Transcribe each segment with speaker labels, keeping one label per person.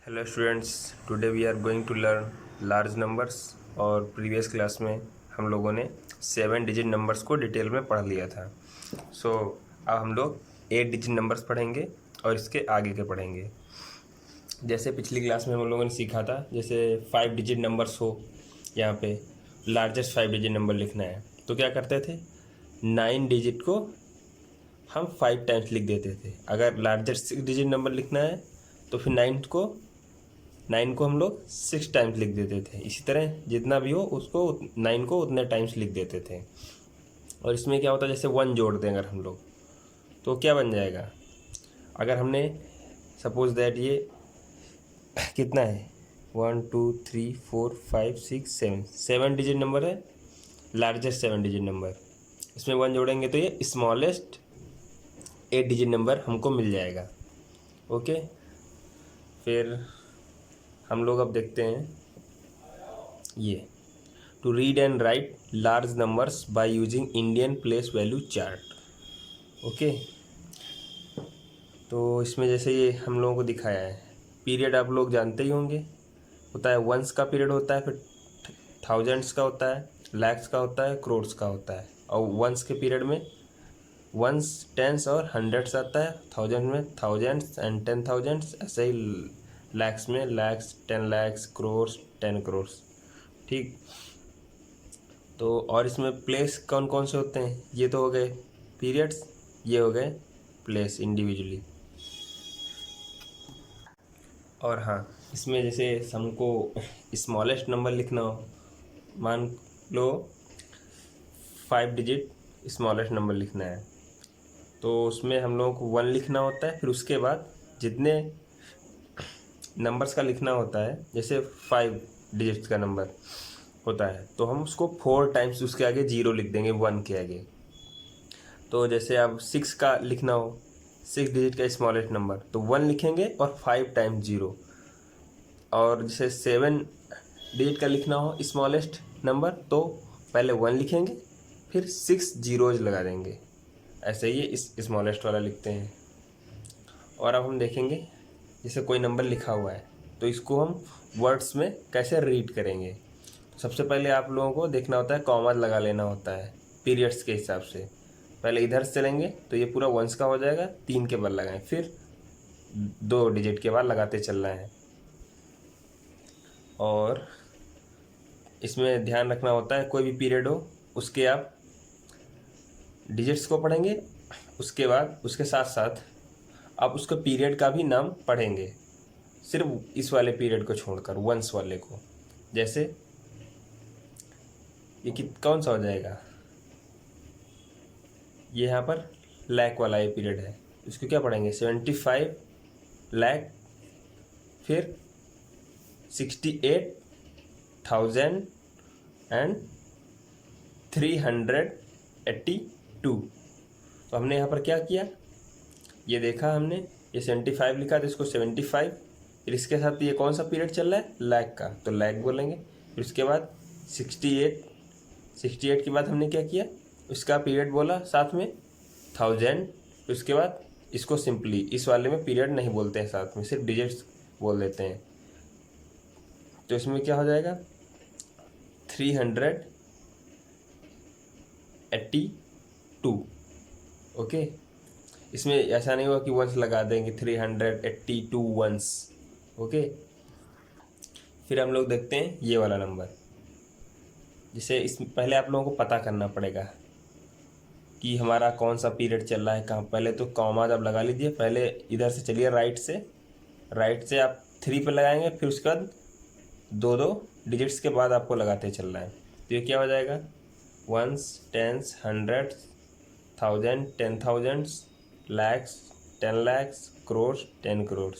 Speaker 1: Hello students, today we are going to learn large numbers. और previous class में हम लोगों ने 7 डिजिट नंबर्स को डिटेल में पढ़ लिया था। अब हम लोग 8 डिजिट नंबर्स पढ़ेंगे और इसके आगे के पढ़ेंगे। जैसे पिछली क्लास में हम लोगों ने सीखा था, जैसे 5 डिजिट नंबर्स हो, यहाँ पे लार्जेस्ट 5 डिजिट नंबर लिखना है तो क्या करते थे, 9 डिजिट को हम 5 टाइम्स लिख देते थे। अगर लार्जेस्ट 6 डिजिट नंबर लिखना है तो फिर 9 को हम लोग 6 टाइम्स लिख देते थे। इसी तरह जितना भी हो उसको 9 को उतने टाइम्स लिख देते थे। और इसमें क्या होता है, जैसे 1 जोड़ दें अगर हम लोग तो क्या बन जाएगा, अगर हमने सपोज दैट ये कितना है 1 2 3 4 5 6 7 7 डिजिट नंबर है, लार्जेस्ट 7 डिजिट नंबर, इसमें 1 जोड़ेंगे तो ये स्मॉलेस्ट 8 डिजिट नंबर हमको मिल जाएगा। ओके, फिर हम लोग अब देखते हैं ये to read and write large numbers by using Indian place value chart. Okay, तो इसमें जैसे ये हम लोगों को दिखाया है, पीरियड आप लोग जानते ही होंगे, होता है वंस का पीरियड होता है, फिर थाउजेंड्स का होता है, लैक्स का होता है, करोड्स का होता है। और वंस के पीरियड में वंस, टेंस और हंड्रेड्स आता है, थाउजेंड में थाउजेंड्स एंड 10,000, ऐसे ही लैक्स में लैक्स, 10 लाख, करोर्स, 10 करोर्स। ठीक, तो और इसमें प्लेस कौन कौन से होते हैं, ये तो हो गए पीरियड्स, ये हो गए प्लेस इंडिविजुअली। और हाँ, इसमें जैसे हमको स्मॉलेस्ट नंबर लिखना हो, मान लो 5 डिजिट स्मॉलेस्ट नंबर लिखना है, तो उसमें हम लोगों को 1 लिखना होता है, फिर उसके बाद जितने नंबर्स का लिखना होता है, जैसे 5 डिजिट्स का नंबर होता है तो हम उसको 4 टाइम्स उसके आगे 0 लिख देंगे 1 के आगे। तो जैसे अब 6 का लिखना हो, 6 डिजिट का स्मॉलेस्ट नंबर, तो 1 लिखेंगे और 5 टाइम्स 0। और जैसे 7 डिजिट का लिखना हो स्मॉलेस्ट नंबर, तो पहले 1 लिखेंगे फिर 6 जीरोज लगा देंगे। ऐसे ही इस स्मॉलेस्ट वाला लिखते हैं। और अब हम देखेंगे, जैसे कोई नंबर लिखा हुआ है तो इसको हम वर्ड्स में कैसे रीड करेंगे। तो सबसे पहले आप लोगों को देखना होता है, कॉमा लगा लेना होता है पीरियड्स के हिसाब से। पहले इधर से चलेंगे तो ये पूरा वंस का हो जाएगा, 3 के बाद लगाएं, फिर 2 डिजिट के बाद लगाते चलना है। और इसमें ध्यान रखना होता है, कोई भी पीरियड हो उसके आप डिजिट्स को पढ़ेंगे, उसके बाद उसके साथ साथ आप उसका पीरियड का भी नाम पढ़ेंगे, सिर्फ इस वाले पीरियड को छोड़कर, वंस वाले को। जैसे ये कौन सा हो जाएगा, ये यहाँ पर लैक वाला ये पीरियड है, इसको क्या पढ़ेंगे 75 लाख, फिर 68,000 एंड 382। तो हमने यहाँ पर क्या किया, ये देखा हमने, ये 75 लिखा तो इसको 75, फिर इसके साथ ये कौन सा पीरियड चल रहा है, लैक का, तो लैक बोलेंगे। फिर उसके बाद 68 के बाद हमने क्या किया, उसका पीरियड बोला साथ में 1000। फिर उसके बाद इसको सिंपली इस वाले में पीरियड नहीं बोलते हैं, साथ में सिर्फ डिजिट्स बोल देते हैं। तो इसमें क्या हो जाएगा 382। ओके, इसमें ऐसा नहीं हुआ कि वंस लगा देंगे, 382 वंस। ओके, फिर हम लोग देखते हैं ये वाला नंबर, जिसे इस पहले आप लोगों को पता करना पड़ेगा कि हमारा कौन सा पीरियड चल रहा है कहाँ। पहले तो कॉमा आप लगा लीजिए, पहले इधर से चलिए राइट से आप 3 पे लगाएंगे, फिर उसके बाद 2 डिजिट्स के बाद आपको लगाते चलना है। तो ये क्या हो जाएगा, ones, tens, hundred, 1000, 10,000, lakhs, 10 lakh, crores, 10 crores.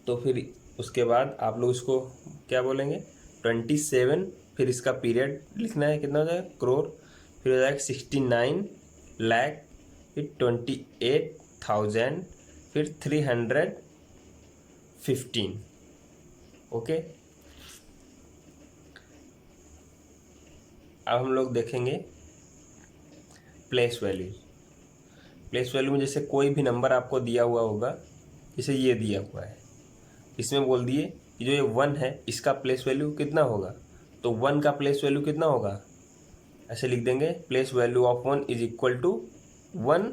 Speaker 1: तो फिर उसके बाद आप लोग इसको क्या बोलेंगे 27, फिर इसका पीरियड लिखना है, कितना हो जाएगा करोड़, फिर हो जाएगा 69 लाख, फिर 28,000, फिर 315। ओके, अब हम लोग देखेंगे प्लेस वैल्यू। प्लेस वैल्यू में जैसे कोई भी नंबर आपको दिया हुआ होगा, जैसे ये दिया हुआ है इसमें बोल दिए कि जो ये 1 है इसका प्लेस वैल्यू कितना होगा, तो 1 का प्लेस वैल्यू कितना होगा, ऐसे लिख देंगे place value of 1 is equal to 1,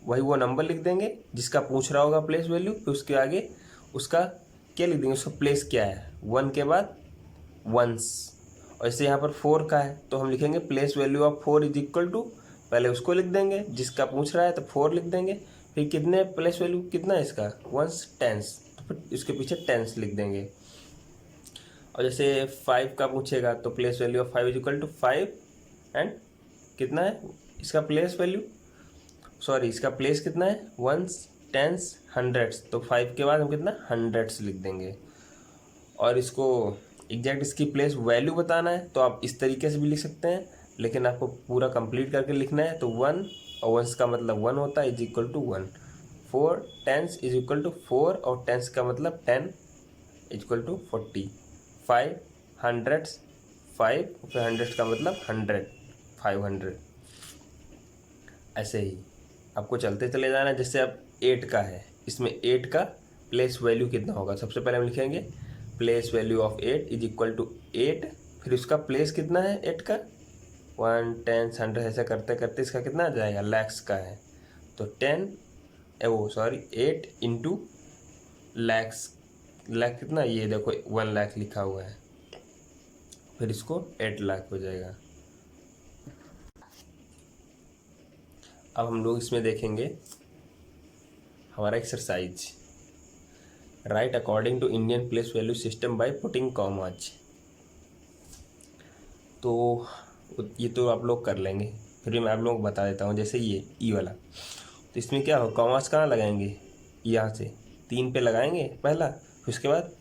Speaker 1: वही वो नंबर लिख देंगे जिसका पूछ रहा होगा प्लेस वैल्यू, फिर उसके आगे उसका क्या लिख देंगे, उसका प्लेस क्या है 1 के बाद वंस। और जैसे यहाँ पर 4 का है तो हम लिखेंगे place value of 4 is equal to, पहले उसको लिख देंगे जिसका पूछ रहा है तो 4 लिख देंगे, फिर कितने प्लेस वैल्यू कितना है इसका वंस टेंस, तो फिर इसके पीछे टेंस लिख देंगे। और जैसे 5 का पूछेगा तो place value of 5 is equal to 5 and कितना है इसका प्लेस वैल्यू, सॉरी इसका प्लेस कितना है वंस टेंस हंड्रेड्स, तो 5 के बाद हम कितना हंड्रेड्स लिख देंगे। और इसको एग्जैक्ट इसकी प्लेस वैल्यू बताना है तो आप इस तरीके से भी लिख सकते हैं, लेकिन आपको पूरा कंप्लीट करके लिखना है तो 1 और वंस का मतलब 1 होता है is equal to 1, 4 tens is equal to 4 और टेंस का मतलब 10 इज इक्वल टू 40, 5 हंड्रेड्स 5 फिर हंड्रेड्स का मतलब 100 500। ऐसे ही आपको चलते चले जाना है। जैसे अब 8 का है, इसमें 8 का प्लेस वैल्यू कितना होगा, सबसे पहले हम लिखेंगे place value of 8 is equal to 8, फिर उसका प्लेस कितना है 8 का 1 10 100, ऐसा करते करते इसका कितना आ जाएगा लैक्स का है, तो 8 इंटू लैक्स, लाख कितना ये देखो 1 लाख लिखा हुआ है, फिर इसको 8 लाख हो जाएगा। अब हम लोग इसमें देखेंगे हमारा exercise, write according to Indian place value system by putting commas. तो ये तो आप लोग कर लेंगे, फिर भी मैं आप लोगों को बता देता हूँ। जैसे ये ई वाला, तो इसमें क्या हो कॉमाज कहाँ लगाएंगे, यहाँ से 3 पे लगाएंगे पहला, फिर उसके बाद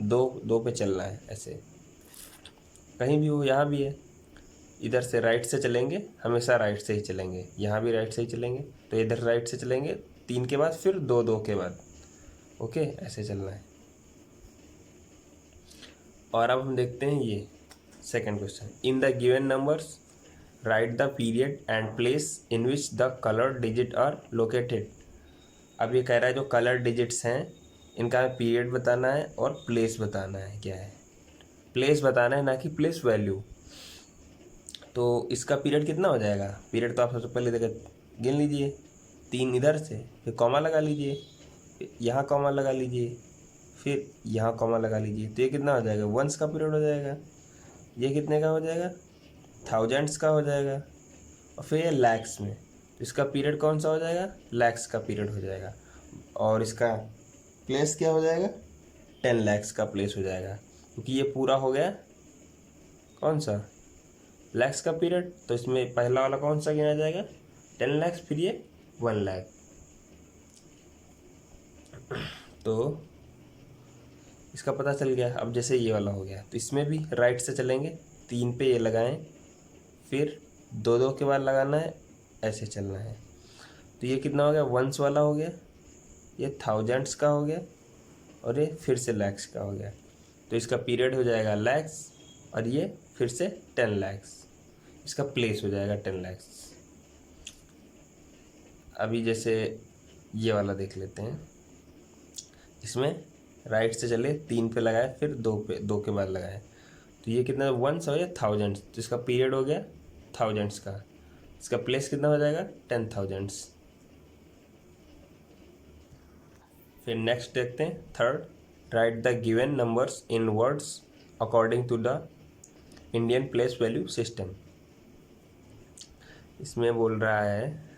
Speaker 1: 2 पे चलना है, ऐसे कहीं भी हो, यहाँ भी है, इधर से राइट से चलेंगे, हमेशा राइट से ही चलेंगे, यहाँ भी राइट से ही चलेंगे, तो इधर राइट से चलेंगे 3 के बाद फिर 2 के बाद, ओके ऐसे चलना है। और अब हम देखते हैं ये second question, in the given numbers write the period and place in which the colour digit are located. अब ये कह रहा है जो कलर डिजिट्स हैं इनका पीरियड बताना है और प्लेस बताना है, क्या है प्लेस बताना है ना कि प्लेस वैल्यू। तो इसका पीरियड कितना हो जाएगा, पीरियड तो आप सबसे पहले देखो गिन लीजिए, 3 इधर से, फिर कॉमा लगा लीजिए, फिर यहाँ कॉमा लगा लीजिए, फिर यहाँ कॉमा लगा लीजिए, तो ये कितना हो जाएगा वंस का पीरियड हो जाएगा, ये कितने का हो जाएगा थाउजेंड्स का हो जाएगा, और फिर ये लैक्स में, तो इसका पीरियड कौन सा हो जाएगा लैक्स का पीरियड हो जाएगा, और इसका प्लेस क्या हो जाएगा 10 लैक्स का प्लेस हो जाएगा, क्योंकि ये पूरा हो गया कौन सा लैक्स का पीरियड, तो इसमें पहला वाला कौन सा गिना जाएगा 10 लैक्स, फिर ये 1 लाख। तो इसका पता चल गया। अब जैसे ये वाला हो गया तो इसमें भी राइट से चलेंगे, 3 पे ये लगाएं, फिर 2 के बाद लगाना है, ऐसे चलना है, तो ये कितना हो गया वंस वाला हो गया, ये थाउजेंड्स का हो गया, और ये फिर से लैक्स का हो गया, तो इसका पीरियड हो जाएगा लैक्स, और ये फिर से 10 लैक्स, इसका प्लेस हो जाएगा 10 लैक्स। अभी जैसे ये वाला देख लेते हैं, इसमें राइट से चले 3 पे लगाए, फिर 2 के बाद लगाए, तो ये कितना वंस हो गया थाउजेंड्स, तो इसका पीरियड हो गया थाउजेंड्स का, इसका प्लेस कितना हो जाएगा 10,000। फिर नेक्स्ट देखते हैं third, write the given numbers in words according to the Indian place value system. इसमें बोल रहा है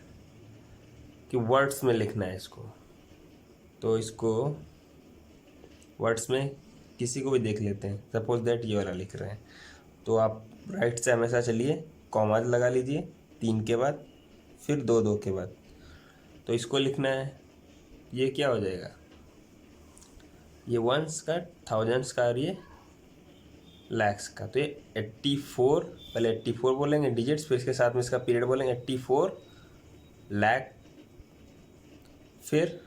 Speaker 1: कि वर्ड्स में लिखना है इसको, तो इसको वर्ड्स में किसी को भी देख लेते हैं, सपोज दैट ये वाला लिख रहे हैं, तो आप राइट से हमेशा चलिए, कॉमाज लगा लीजिए 3 के बाद, फिर 2 के बाद, तो इसको लिखना है, ये क्या हो जाएगा ये वंस का थाउजेंड्स का और ये लैक्स का, तो ये 84, पहले 84 बोलेंगे डिजिट्स, फिर इसके साथ में इसका पीरियड बोलेंगे 84 लाख, फिर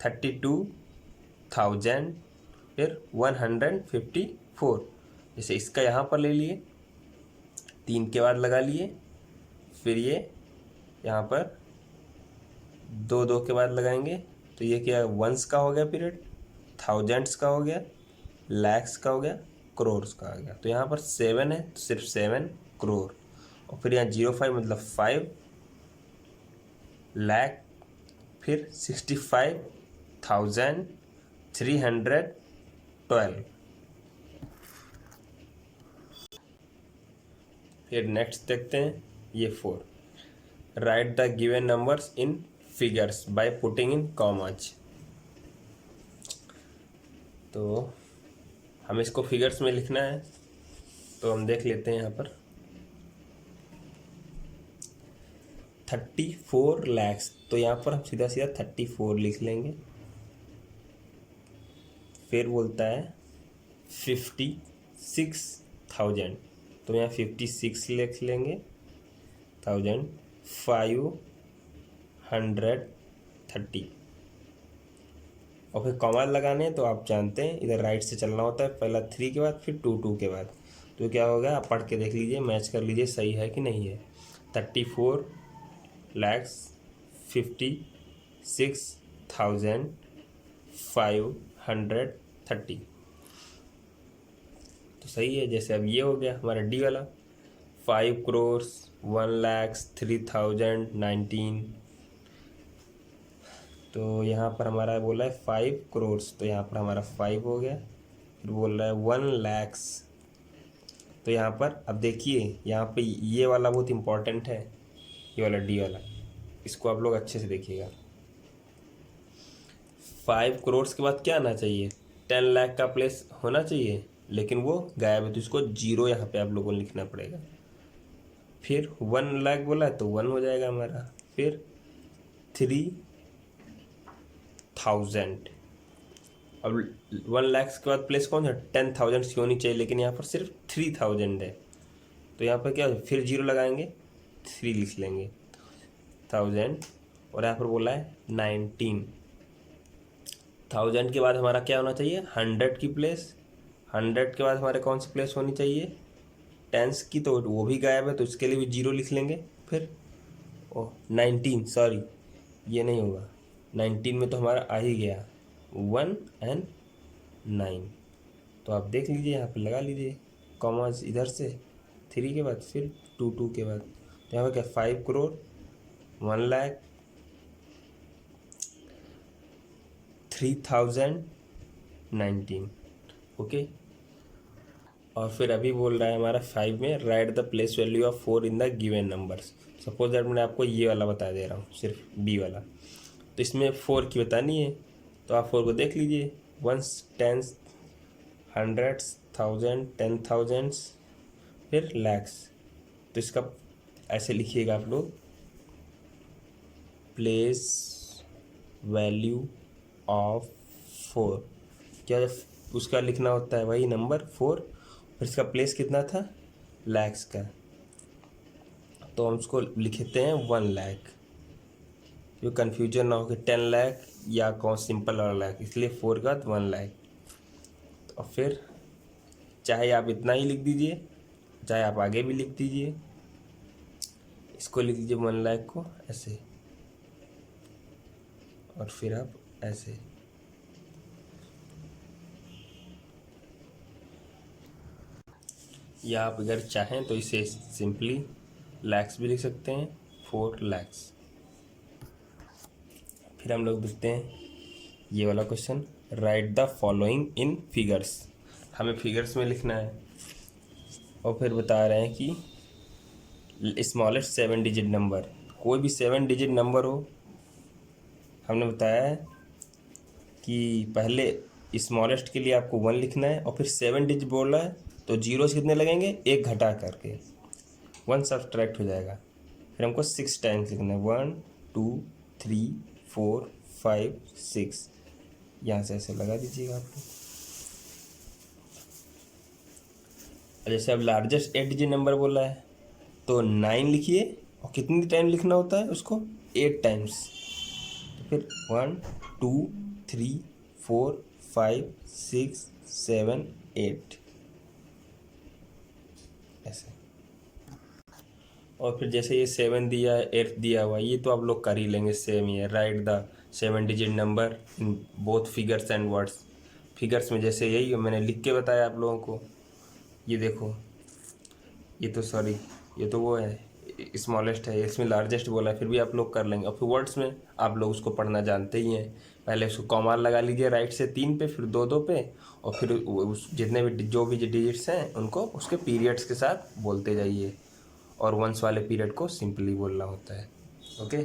Speaker 1: 32,000, फिर 154। जैसे इसका यहाँ पर ले लिए, 3 के बाद लगा लिए, फिर ये यहाँ पर 2 के बाद लगाएंगे, तो ये क्या वंस का हो गया पीरियड, थाउजेंड्स का हो गया, लैक्स का हो गया, करोर्स का हो गया। तो यहाँ पर 7 है तो सिर्फ 7 करोड़, और फिर यहाँ 05 मतलब 5 लाख, फिर 65,312। फिर नेक्स्ट देखते हैं ये 4, right the given numbers in figures by putting in commas. तो हम इसको फिगर्स में लिखना है, तो हम देख लेते हैं यहाँ पर 34 लैक्स, तो यहाँ पर हम सीधा सीधा 34 लिख लेंगे। फिर बोलता है 56,000, तो यहाँ 56 लिख लेंगे, 530, और फिर कॉमा लगाने हैं। तो आप जानते हैं इधर राइट से चलना होता है, पहला 3 के बाद फिर 2 के बाद। तो क्या होगा, आप पढ़ के देख लीजिए, मैच कर लीजिए सही है कि नहीं है। 34,56,530, तो सही है। जैसे अब ये हो गया हमारा डी वाला, 5 करोड़ 1,03,019। तो यहाँ पर हमारा बोला है 5 करोड़, तो यहाँ पर हमारा 5 हो गया। फिर बोल रहा है 1 लैक्स, तो यहाँ पर अब देखिए यहाँ पे ये वाला बहुत इम्पोर्टेंट है, ये वाला डी वाला, इसको आप लोग अच्छे से देखिएगा। 5 करोड़ के बाद क्या आना चाहिए, 10 लाख का प्लेस होना चाहिए, लेकिन वो गायब है, तो इसको 0 यहाँ पे आप लोगों को लिखना पड़ेगा। फिर 1 लाख बोला है तो 1 हो जाएगा हमारा। फिर 3,000, अब 1 लाख के बाद प्लेस कौन सा, 10,000 की होनी चाहिए, लेकिन यहाँ पर सिर्फ 3,000 है। तो यहाँ पर क्या है, फिर 0 लगाएंगे, 3 लिख लेंगे, 1000, और यहाँ पर बोला है 19,000 के बाद हमारा क्या होना चाहिए, 100 की प्लेस। 100 के बाद हमारे कौन सी प्लेस होनी चाहिए, टेंस की, तो वो भी गायब है, तो इसके लिए भी 0 लिख लेंगे। फिर 19, सॉरी ये नहीं होगा, 19 में तो हमारा आ ही गया 1 और 9। तो आप देख लीजिए यहाँ पे लगा लीजिए कॉमास, इधर से 3 के बाद फिर 2 के बाद। तो यहाँ पर क्या, 5 करोड़ 1,03,019, ओके। और फिर अभी बोल रहा है हमारा 5 में, right the place value of 4 in the given numbers. Suppose that मैंने आपको ये वाला बता दे रहा हूँ, सिर्फ बी वाला, तो इसमें 4 की बतानी है, तो आप 4 को देख लीजिए, 1s 10s 100s 1000 10,000, फिर लैक्स। तो इसका ऐसे लिखिएगा आप लोग, प्लेस वैल्यू ऑफ 4, क्या उसका लिखना होता है वही नंबर 4, फिर इसका प्लेस कितना था, लैक्स का, तो हम उसको लिखते हैं 1 लाख, जो कन्फ्यूजन ना हो कि 10 लाख या कौन सिंपल वाला लाख, इसलिए 4 का 1 लाख। और फिर चाहे आप इतना ही लिख दीजिए, चाहे आप आगे भी लिख दीजिए, इसको लिख दीजिए 1 लाख को ऐसे, और फिर आप ऐसे, या आप अगर चाहें तो इसे सिंपली लैक्स भी लिख सकते हैं, 4 लैक्स। फिर हम लोग देखते हैं ये वाला question, right the following in figures. हमें फिगर्स में लिखना है, और फिर बता रहे हैं कि स्मॉलेस्ट 7 डिजिट नंबर, कोई भी 7 डिजिट नंबर हो। हमने बताया है कि पहले स्मॉलेस्ट के लिए आपको 1 लिखना है, और फिर 7 डिजिट बोल रहा है तो जीरो से कितने लगेंगे, 1 घटा करके 1 सब्ट्रैक्ट हो जाएगा। फिर हमको 6 टाइम्स लिखना है, 1 2 3 4 5 6, यहाँ से ऐसे लगा दीजिएगा आप लोग। जैसे अब लार्जेस्ट 8 डिजिट नंबर बोला है तो 9 लिखिए, और कितनी टाइम लिखना होता है उसको, 8 टाइम्स। तो फिर 1 2 3 4 5 6 7 8 ऐसे। और फिर जैसे ये 7 दिया है, 8 दिया हुआ, ये तो आप लोग कर ही लेंगे, सेम ही है, right the 7 digit number in both figures and words. Figures में जैसे यही मैंने लिख के बताया आप लोगों को। ये देखो, ये तो सॉरी, ये तो वो है स्मॉलेस्ट है, इसमें लार्जेस्ट बोला है, फिर भी आप लोग कर लेंगे। और फिर वर्ड्स में आप लोग उसको पढ़ना जानते ही हैं। पहले उसको कॉमा लगा लीजिए राइट से 3 पे, फिर 2 पे, और फिर उस जितने भी जो भी डिजिट्स हैं उनको उसके पीरियड्स के साथ बोलते जाइए, और वंस वाले पीरियड को सिंपली बोलना होता है। ओके।